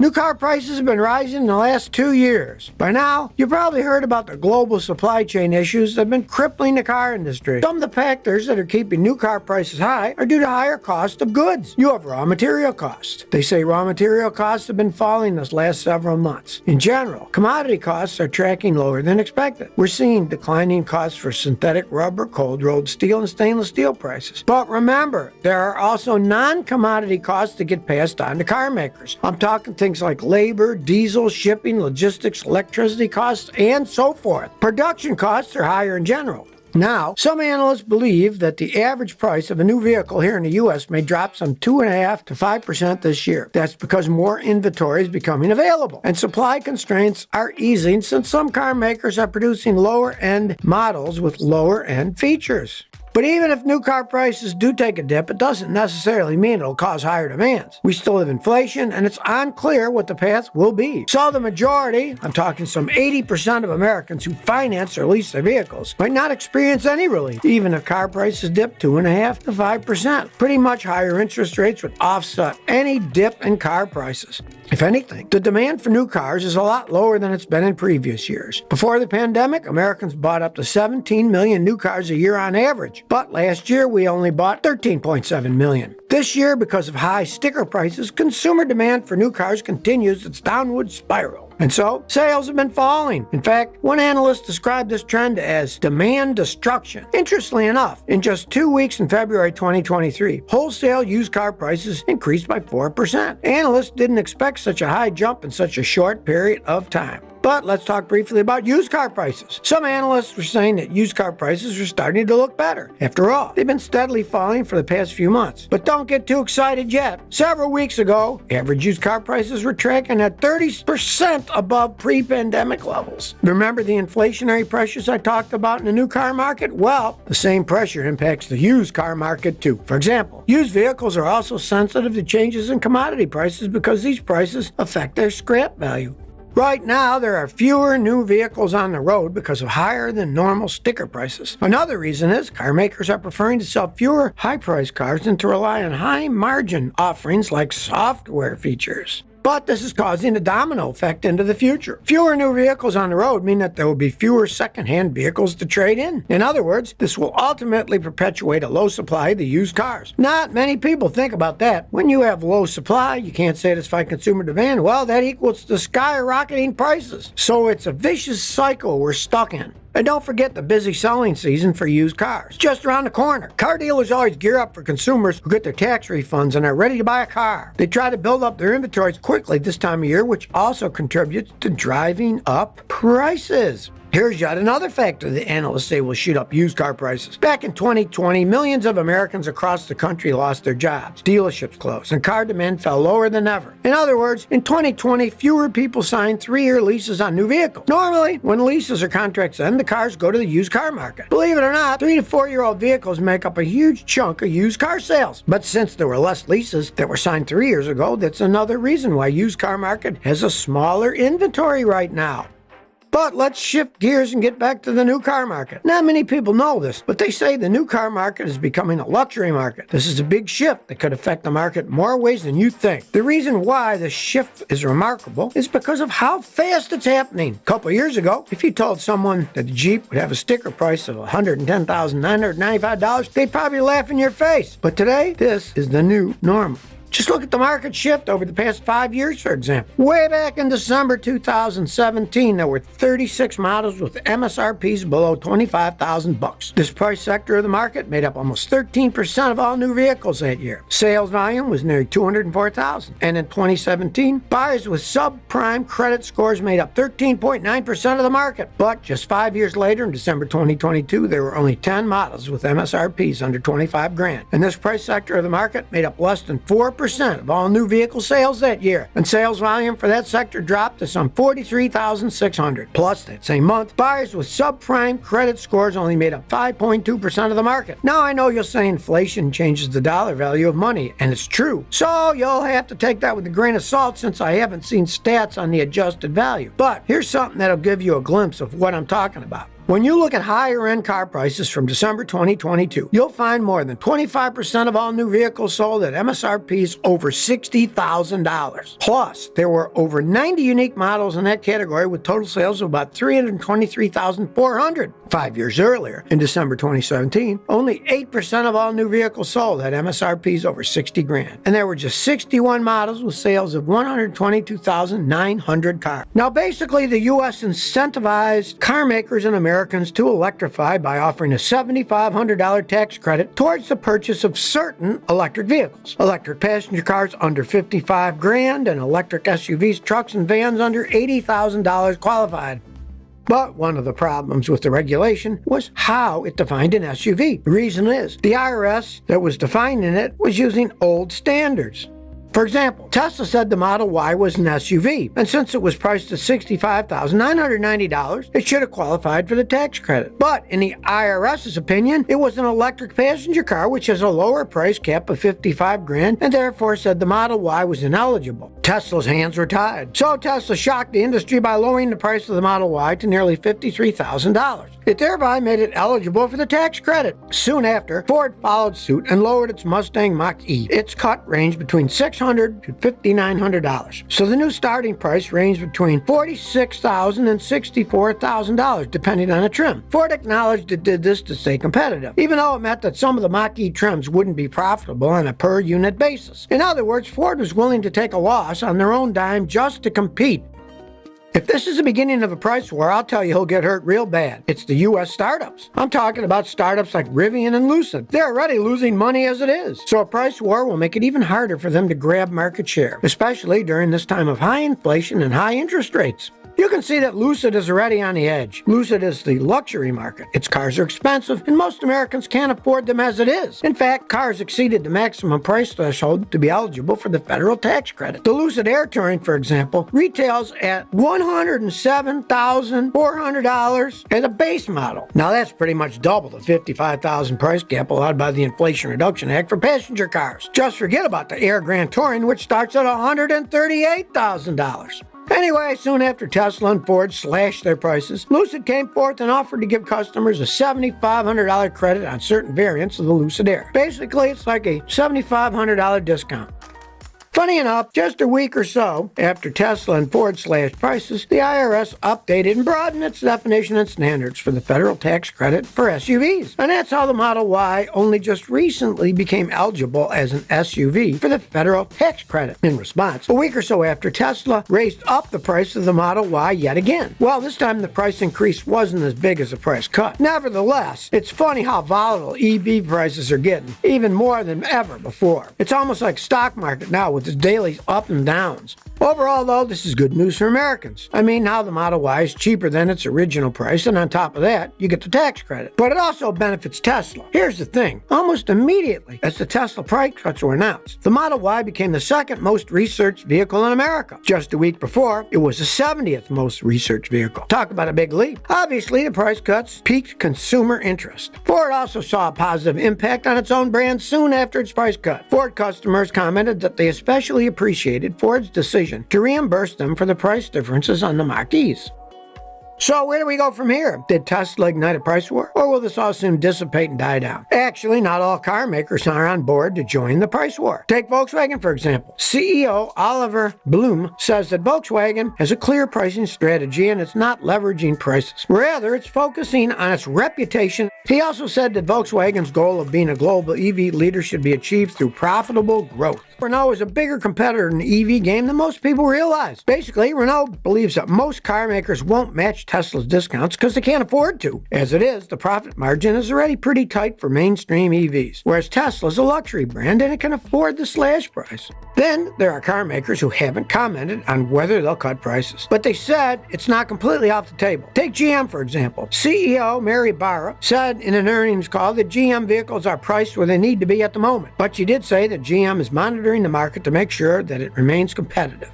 New car prices have been rising in the last 2 years. By now, you've probably heard about the global supply chain issues that have been crippling the car industry. Some of the factors that are keeping new car prices high are due to higher cost of goods. You have raw material costs. They say raw material costs have been falling this last several months. In general, commodity costs are tracking lower than expected. We're seeing declining costs for synthetic rubber, cold-rolled steel, and stainless steel prices. But remember, there are also non-commodity costs that get passed on to car makers. I'm talking things like labor, diesel, shipping, logistics, electricity costs, and so forth. Production costs are higher in general. Now, some analysts believe that the average price of a new vehicle here in the U.S. may drop some 2.5% to 5% this year. That's because more inventory is becoming available, and supply constraints are easing since some car makers are producing lower-end models with lower-end features. But even if new car prices do take a dip, it doesn't necessarily mean it'll cause higher demands. We still have inflation, and it's unclear what the path will be. So the majority, I'm talking some 80% of Americans who finance or lease their vehicles, might not experience any relief, even if car prices dip 2.5% to 5%. Pretty much higher interest rates would offset any dip in car prices. If anything, the demand for new cars is a lot lower than it's been in previous years. Before the pandemic, Americans bought up to 17 million new cars a year on average. But last year, we only bought 13.7 million. This year, because of high sticker prices, consumer demand for new cars continues its downward spiral. And so, sales have been falling. In fact, one analyst described this trend as demand destruction. Interestingly enough, in just 2 weeks in February 2023, wholesale used car prices increased by 4%. Analysts didn't expect such a high jump in such a short period of time. But let's talk briefly about used car prices. Some analysts were saying that used car prices are starting to look better. After all, they've been steadily falling for the past few months. But don't get too excited yet. Several weeks ago, average used car prices were tracking at 30% above pre-pandemic levels. Remember the inflationary pressures I talked about in the new car market? Well, the same pressure impacts the used car market too. For example, used vehicles are also sensitive to changes in commodity prices because these prices affect their scrap value. Right now, there are fewer new vehicles on the road because of higher than normal sticker prices. Another reason is car makers are preferring to sell fewer high-priced cars than to rely on high-margin offerings like software features. But this is causing a domino effect into the future. Fewer new vehicles on the road mean that there will be fewer second-hand vehicles to trade in. In other words, this will ultimately perpetuate a low supply of the used cars. Not many people think about that. When you have low supply, you can't satisfy consumer demand. Well, that equals the skyrocketing prices. So it's a vicious cycle we're stuck in. And don't forget the busy selling season for used cars. Just around the corner. Car dealers always gear up for consumers who get their tax refunds and are ready to buy a car. They try to build up their inventories quickly this time of year, which also contributes to driving up prices. Here's yet another factor the analysts say will shoot up used car prices. Back in 2020, millions of Americans across the country lost their jobs. Dealerships closed, and car demand fell lower than ever. In other words, in 2020, fewer people signed 3-year leases on new vehicles. Normally, when leases or contracts end, the cars go to the used car market. Believe it or not, 3 to 4-year-old vehicles make up a huge chunk of used car sales. But since there were less leases that were signed 3 years ago, that's another reason why used car market has a smaller inventory right now. But let's shift gears and get back to the new car market. Not many people know this, but they say the new car market is becoming a luxury market. This is a big shift that could affect the market more ways than you think. The reason why the shift is remarkable is because of how fast it's happening. A couple years ago, if you told someone that the Jeep would have a sticker price of $110,995, they'd probably laugh in your face. But today, this is the new normal. Just look at the market shift over the past 5 years, for example. Way back in December 2017, there were 36 models with MSRPs below $25,000. This price sector of the market made up almost 13% of all new vehicles that year. Sales volume was nearly 204,000. And in 2017, buyers with subprime credit scores made up 13.9% of the market. But just 5 years later, in December 2022, there were only 10 models with MSRPs under $25,000. And this price sector of the market made up less than 4% of all new vehicle sales that year, and sales volume for that sector dropped to some 43,600. Plus, that same month, buyers with subprime credit scores only made up 5.2% of the market. Now, I know you'll say inflation changes the dollar value of money, and it's true. So you'll have to take that with a grain of salt since I haven't seen stats on the adjusted value. But here's something that'll give you a glimpse of what I'm talking about. When you look at higher-end car prices from December 2022, you'll find more than 25% of all new vehicles sold at MSRPs over $60,000. Plus, there were over 90 unique models in that category with total sales of about $323,400. 5 years earlier, in December 2017, only 8% of all new vehicles sold had MSRPs over $60,000, and there were just 61 models with sales of 122,900 cars. Now, basically, the U.S. incentivized car makers and Americans to electrify by offering a $7,500 tax credit towards the purchase of certain electric vehicles. Electric passenger cars under $55,000 and electric SUVs, trucks, and vans under $80,000 qualified. But one of the problems with the regulation was how it defined an SUV. The reason is the IRS that was defining it was using old standards. For example, Tesla said the Model Y was an SUV, and since it was priced at $65,990, it should have qualified for the tax credit. But in the IRS's opinion, it was an electric passenger car which has a lower price cap of $55,000, and therefore said the Model Y was ineligible. Tesla's hands were tied. So Tesla shocked the industry by lowering the price of the Model Y to nearly $53,000. It thereby made it eligible for the tax credit. Soon after, Ford followed suit and lowered its Mustang Mach-E. Its cut ranged between $600 to $5,900. So the new starting price ranged between $46,000 and $64,000, depending on the trim. Ford acknowledged it did this to stay competitive, even though it meant that some of the Mach-E trims wouldn't be profitable on a per-unit basis. In other words, Ford was willing to take a loss on their own dime just to compete. If this is the beginning of a price war, I'll tell you who'll get hurt real bad. It's the U.S. startups. I'm talking about startups like Rivian and Lucid. They're already losing money as it is. So a price war will make it even harder for them to grab market share, especially during this time of high inflation and high interest rates. You can see that Lucid is already on the edge. Lucid is the luxury market. Its cars are expensive, and most Americans can't afford them as it is. In fact, cars exceeded the maximum price threshold to be eligible for the federal tax credit. The Lucid Air Touring, for example, retails at $107,400 as a base model. Now that's pretty much double the $55,000 price cap allowed by the Inflation Reduction Act for passenger cars. Just forget about the Air Grand Touring, which starts at $138,000. Anyway, soon after Tesla and Ford slashed their prices, Lucid came forth and offered to give customers a $7,500 credit on certain variants of the Lucid Air. Basically, it's like a $7,500 discount. Funny enough, just a week or so after Tesla and Ford slashed prices, the IRS updated and broadened its definition and standards for the federal tax credit for SUVs. And that's how the Model Y only just recently became eligible as an SUV for the federal tax credit. In response, a week or so after, Tesla raised up the price of the Model Y yet again. Well, this time the price increase wasn't as big as the price cut. Nevertheless, it's funny how volatile EV prices are getting, even more than ever before. It's almost like stock market now with its daily up and downs. Overall, though, this is good news for Americans. I mean, now the Model Y is cheaper than its original price, and on top of that, you get the tax credit. But it also benefits Tesla. Here's the thing. Almost immediately, as the Tesla price cuts were announced, the Model Y became the second most researched vehicle in America. Just a week before, it was the 70th most researched vehicle. Talk about a big leap. Obviously, the price cuts piqued consumer interest. Ford also saw a positive impact on its own brand soon after its price cut. Ford customers commented that they especially appreciated Ford's decision to reimburse them for the price differences on the Mach-E's. So where do we go from here? Did Tesla ignite a price war? Or will this all soon dissipate and die down? Actually, not all car makers are on board to join the price war. Take Volkswagen, for example. CEO Oliver Bloom says that Volkswagen has a clear pricing strategy and it's not leveraging prices. Rather, it's focusing on its reputation. He also said that Volkswagen's goal of being a global EV leader should be achieved through profitable growth. Renault is a bigger competitor in the EV game than most people realize. Basically, Renault believes that most car makers won't match Tesla's discounts because they can't afford to. As it is, the profit margin is already pretty tight for mainstream EVs, whereas Tesla's a luxury brand and it can afford the slash price. Then, there are car makers who haven't commented on whether they'll cut prices, but they said it's not completely off the table. Take GM, for example. CEO Mary Barra said in an earnings call that GM vehicles are priced where they need to be at the moment, but she did say that GM is monitoring the market to make sure that it remains competitive.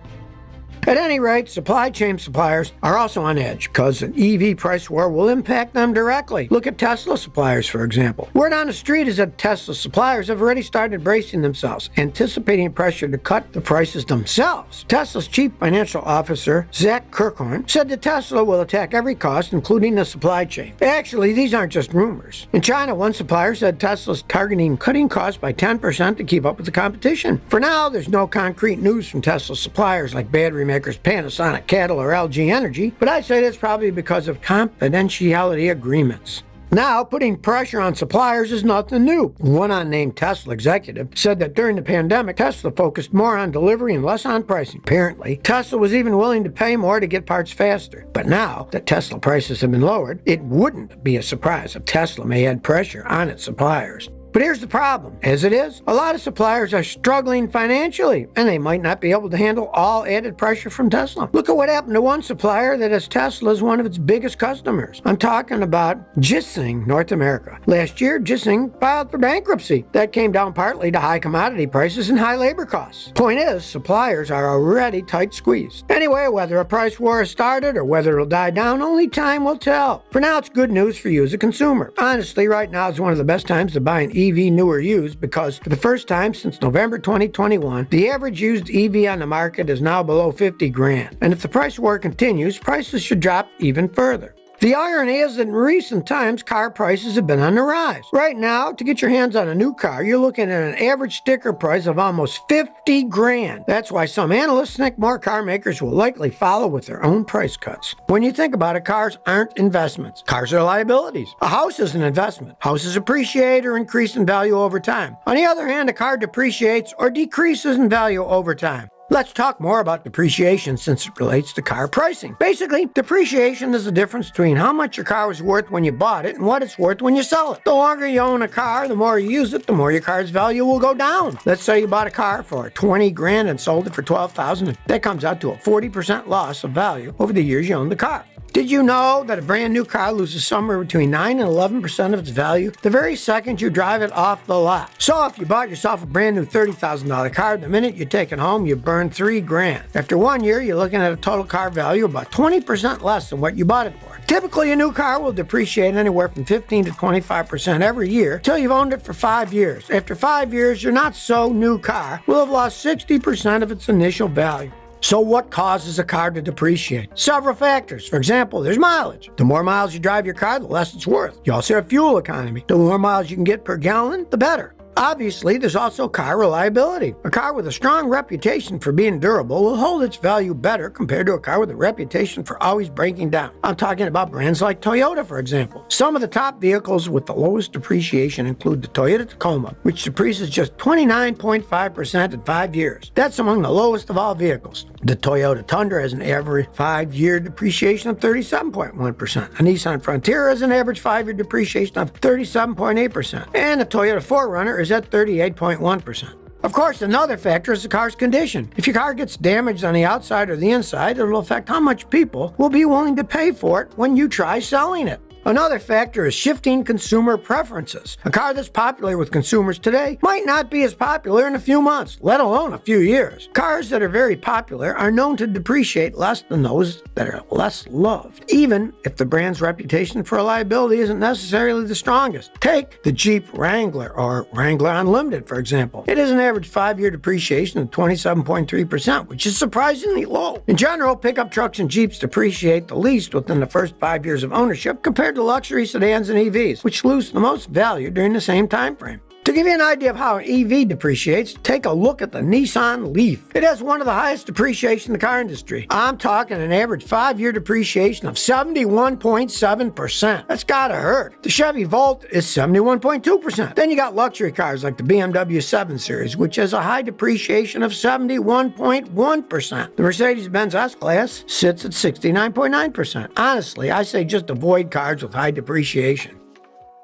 At any rate, supply chain suppliers are also on edge because an EV price war will impact them directly. Look at Tesla suppliers, for example. Word on the street is that Tesla suppliers have already started bracing themselves, anticipating pressure to cut the prices themselves. Tesla's chief financial officer, Zach Kirkhorn, said that Tesla will attack every cost, including the supply chain. Actually, these aren't just rumors. In China, one supplier said Tesla's targeting cutting costs by 10% to keep up with the competition. For now, there's no concrete news from Tesla suppliers like battery makers Panasonic, Cattle, or LG Energy, but I'd say that's probably because of confidentiality agreements. Now, putting pressure on suppliers is nothing new. One unnamed Tesla executive said that during the pandemic, Tesla focused more on delivery and less on pricing. Apparently, Tesla was even willing to pay more to get parts faster. But now that Tesla prices have been lowered, it wouldn't be a surprise if Tesla may add pressure on its suppliers. But here's the problem. As it is, a lot of suppliers are struggling financially, and they might not be able to handle all added pressure from Tesla. Look at what happened to one supplier that has Tesla as one of its biggest customers. I'm talking about Jissing North America. Last year, Jissing filed for bankruptcy. That came down partly to high commodity prices and high labor costs. Point is, suppliers are already tight squeezed. Anyway, whether a price war has started or whether it'll die down, only time will tell. For now, it's good news for you as a consumer. Honestly, right now is one of the best times to buy an EV new or used because for the first time since November 2021, the average used EV on the market is now below $50,000. And if the price war continues, prices should drop even further. The irony is that in recent times, car prices have been on the rise. Right now, to get your hands on a new car, you're looking at an average sticker price of almost $50,000. That's why some analysts think more car makers will likely follow with their own price cuts. When you think about it, cars aren't investments. Cars are liabilities. A house is an investment. Houses appreciate or increase in value over time. On the other hand, a car depreciates or decreases in value over time. Let's talk more about depreciation since it relates to car pricing. Basically, depreciation is the difference between how much your car was worth when you bought it and what it's worth when you sell it. The longer you own a car, the more you use it, the more your car's value will go down. Let's say you bought a car for $20,000 and sold it for $12,000. That comes out to a 40% loss of value over the years you owned the car. Did you know that a brand new car loses somewhere between 9 and 11% of its value the very second you drive it off the lot? So if you bought yourself a brand new $30,000 car, the minute you take it home, you burn $3,000. After 1 year, you're looking at a total car value about 20% less than what you bought it for. Typically, a new car will depreciate anywhere from 15 to 25% every year until you've owned it for 5 years. After 5 years, your not-so-new car will have lost 60% of its initial value. So what causes a car to depreciate? Several factors. For example, there's mileage. The more miles you drive your car, the less it's worth. You also have fuel economy. The more miles you can get per gallon, the better. Obviously, there's also car reliability. A car with a strong reputation for being durable will hold its value better compared to a car with a reputation for always breaking down. I'm talking about brands like Toyota, for example. Some of the top vehicles with the lowest depreciation include the Toyota Tacoma, which depreciates just 29.5% in 5 years. That's among the lowest of all vehicles. The Toyota Tundra has an average 5-year depreciation of 37.1%. A Nissan Frontier has an average 5-year depreciation of 37.8%. And the Toyota 4Runner is at 38.1%. Of course, another factor is the car's condition. If your car gets damaged on the outside or the inside, it'll affect how much people will be willing to pay for it when you try selling it. Another factor is shifting consumer preferences. A car that's popular with consumers today might not be as popular in a few months, let alone a few years. Cars that are very popular are known to depreciate less than those that are less loved, even if the brand's reputation for reliability isn't necessarily the strongest. Take the Jeep Wrangler or Wrangler Unlimited, for example. It has an average 5-year depreciation of 27.3%, which is surprisingly low. In general, pickup trucks and Jeeps depreciate the least within the first 5 years of ownership compared to luxury sedans and EVs, which lose the most value during the same time frame. To give you an idea of how an EV depreciates, take a look at the Nissan Leaf. It has one of the highest depreciation in the car industry. I'm talking an average 5-year depreciation of 71.7%. That's gotta hurt. The Chevy Volt is 71.2%. Then you got luxury cars like the BMW 7 Series, which has a high depreciation of 71.1%. The Mercedes-Benz S-Class sits at 69.9%. Honestly, I say just avoid cars with high depreciation.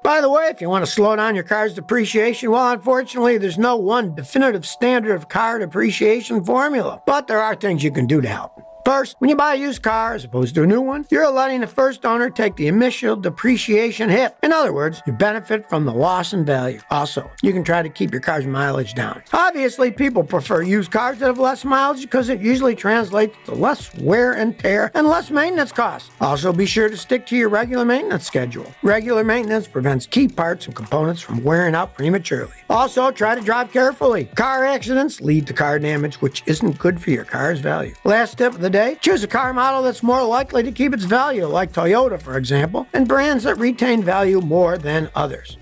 By the way, if you want to slow down your car's depreciation, well, unfortunately, there's no one definitive standard of car depreciation formula. But there are things you can do to help. First, when you buy a used car as opposed to a new one, you're letting the first owner take the initial depreciation hit. In other words, you benefit from the loss in value. Also, you can try to keep your car's mileage down. Obviously, people prefer used cars that have less mileage because it usually translates to less wear and tear and less maintenance costs. Also, be sure to stick to your regular maintenance schedule. Regular maintenance prevents key parts and components from wearing out prematurely. Also, try to drive carefully. Car accidents lead to car damage, which isn't good for your car's value. Last tip of the day, choose a car model that's more likely to keep its value, like Toyota, for example, and brands that retain value more than others.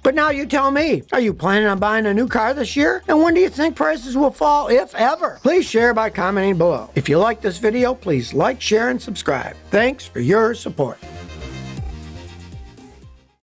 But now you tell me, are you planning on buying a new car this year? And when do you think prices will fall, if ever? Please share by commenting below. If you like this video, please like, share, and subscribe. Thanks for your support.